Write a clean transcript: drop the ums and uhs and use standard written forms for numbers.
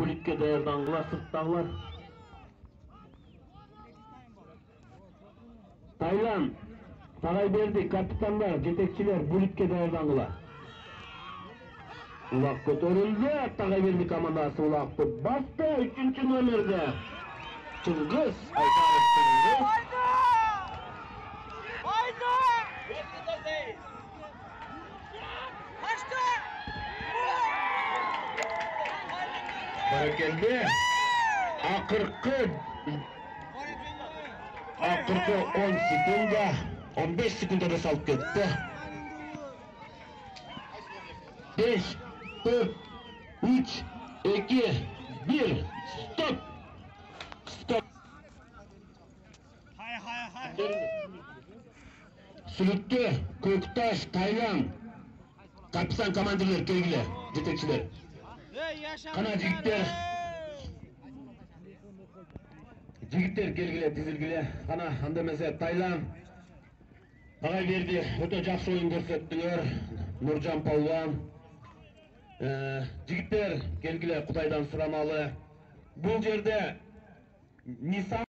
Булитке даярдангыла сырттагылар. Тайланд, Тагайберди, капитандар, жетекчилер булитке даярдангыла. Улак көтөрүлдү, Тагайберди командасы улакты басты, 3-чү номерде. Чыңгыз, Айдаров Чыңгыз. Баракелди. Акыркы 10 секунда, 15 секундада салып кетти. 5, 4, 3, 2, 1, стоп! Стоп! Сүлүттү, Көкташ, Тайланд, капитан командирлер келгиле, жетекчилер. Кана жигиттер келгиле, тизилгиле. Кана анда эмесе Тайланд, Тагайберди өтө жакшы оюн көрсөттүңөр. Нуржан Палуан, жигиттер келгиле, Кудайдан сурамалы. Бул жерде Нисан